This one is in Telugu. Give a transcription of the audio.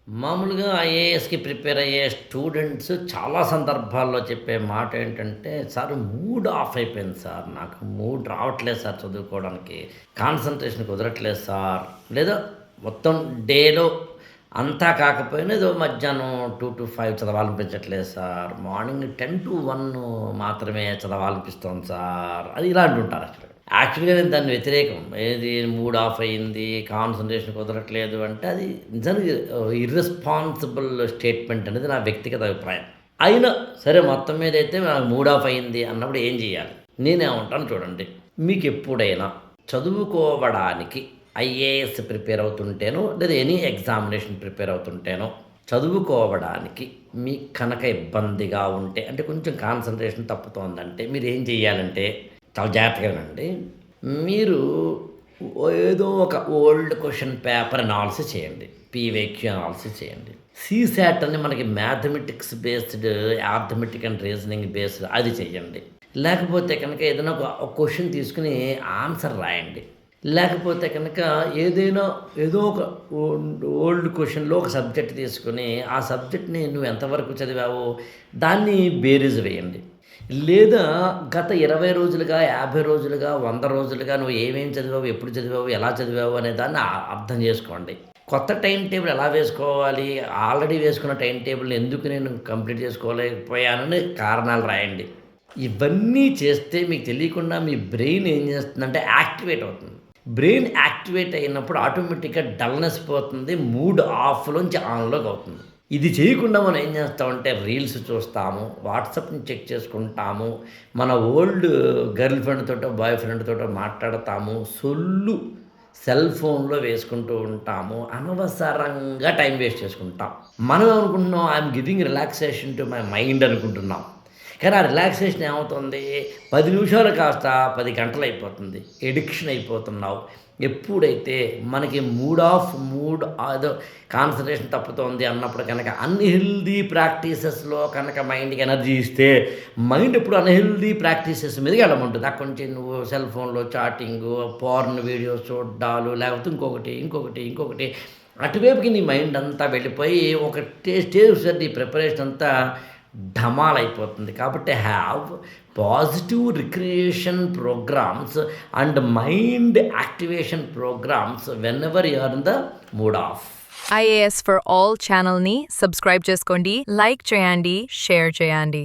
మామూలుగా ఐఏఎస్‌కి ప్రిపేర్ అయ్యే స్టూడెంట్స్ చాలా సందర్భాల్లో చెప్పే మాట ఏంటంటే, "సార్ మూడ్ ఆఫ్ అయిపోయింది సార్. నాకు మూడ్ రావట్లేదు సార్ చదువుకోవడానికి. కాన్సంట్రేషన్ కుదరట్లేదు సార్." లేదా మొత్తం డేలో అంతా కాకపోయినా ఏదో మధ్యాహ్నం 2-5 చదవాలనిపించట్లేదు సార్. మార్నింగ్ 10-1 మాత్రమే చదవాలనిపిస్తోంది సార్. అది ఇలా అంటుంటారు యాక్చువల్‌గా. యాక్చువల్‌గా నేను దాని వ్యతిరేకం. ఏది మూడ్ ఆఫ్ అయింది, కాన్సంట్రేషన్ కుదరట్లేదు అంటే అది నిజానికి ఇర్రెస్పాన్సిబుల్ స్టేట్మెంట్ అనేది నా వ్యక్తిగత అభిప్రాయం. అయినా సరే మొత్తం మీదైతే నాకు మూడ్ ఆఫ్ అయింది అన్నప్పుడు ఏం చేయాలి? నేనేమంటాను చూడండి. మీకెప్పుడైనా చదువుకోవడానికి ఐఏఎస్ ప్రిపేర్ అవుతుంటేనో లేదా ఎనీ ఎగ్జామినేషన్ ప్రిపేర్ అవుతుంటేనో చదువుకోవడానికి మీకు కనుక ఇబ్బందిగా ఉంటే అంటే కొంచెం కాన్సంట్రేషన్ తప్పుతోందంటే మీరేం చేయాలంటే చాలా జాగ్రత్తగా వినండి. మీరు ఏదో ఒక ఓల్డ్ క్వెషన్ పేపర్ అనాలిసిస్ చేయండి. పీవైక్యూ అనాలిసిస్ చేయండి. సీసాట్ అని మనకి mathematics based arithmetic and reasoning based అది చేయండి. లేకపోతే కనుక ఏదైనా ఒక క్వెషన్ తీసుకొని ఆన్సర్ రాయండి. లేకపోతే కనుక ఏదైనా ఏదో ఒక ఓల్డ్ క్వెషన్‌లో ఒక సబ్జెక్ట్ తీసుకొని, ఆ సబ్జెక్ట్‌ని నువ్వు ఎంతవరకు చదివావో దాన్ని బేరీజు వేయండి. లేదా గత 20 రోజులుగా, 50 రోజులుగా, 100 రోజులుగా నువ్వు ఏమేమి చదివావు, ఎప్పుడు చదివావు, ఎలా చదివావు అనే దాన్ని అర్థం చేసుకోండి. కొత్త టైమ్ టేబుల్ ఎలా వేసుకోవాలి, ఆల్రెడీ వేసుకున్న టైమ్ టేబుల్‌ని ఎందుకు నేను కంప్లీట్ చేసుకోలేకపోయానని కారణాలు రాయండి. ఇవన్నీ చేస్తే మీకు తెలియకుండా మీ బ్రెయిన్ ఏం చేస్తుందంటే యాక్టివేట్ అవుతుంది. బ్రెయిన్ యాక్టివేట్ అయినప్పుడు ఆటోమేటిక్‌గా డల్‌నెస్ పోతుంది. మూడ్ ఆఫ్‌లోంచి ఆన్‌లోకి అవుతుంది. ఇది చేయకుండా మనం ఏం చేస్తామంటే రీల్స్ చూస్తాము, వాట్సాప్‌ని చెక్ చేసుకుంటాము, మన ఓల్డ్ గర్ల్ ఫ్రెండ్ తోటో, బాయ్ ఫ్రెండ్ తోటో మాట్లాడతాము, సొల్లు సెల్ ఫోన్‌లో వేసుకుంటూ ఉంటాము. అనవసరంగా టైం వేస్ట్ చేసుకుంటాం. మనం ఏమనుకుంటున్నాం I'm giving relaxation to my mind అనుకుంటున్నాం. కానీ ఆ రిలాక్సేషన్ ఏమవుతుంది? 10 నిమిషాలు కాస్త 10 గంటలయిపోతుంది. ఎడిక్షన్ అయిపోతున్నావు. ఎప్పుడైతే మనకి మూడ్ అదో కాన్సంట్రేషన్ తప్పుతోంది అన్నప్పుడు కనుక అన్‌హెల్తీ ప్రాక్టీసెస్‌లో కనుక మైండ్‌కి ఎనర్జీ ఇస్తే, మైండ్ ఎప్పుడు అన్‌హెల్తీ ప్రాక్టీసెస్ మీదకి వెళ్ళమంటుంది. అక్కడి నుంచి నువ్వు సెల్ ఫోన్‌లో చాటింగు, పోర్న్ వీడియోస్ చూడ్డాలు, లేకపోతే ఇంకొకటి అటువైపుకి నీ మైండ్ అంతా వెళ్ళిపోయి ఒక స్టేజ్ వచ్చేసరికి నీ ప్రిపరేషన్ అంతా ఢమాలయిపోతుంది. కాబట్టి have positive recreation programs and mind activation programs whenever you are in the mood off. IAS for all ఛానల్ని సబ్స్క్రైబ్ చేసుకోండి, లైక్ చేయండి, షేర్ చేయండి.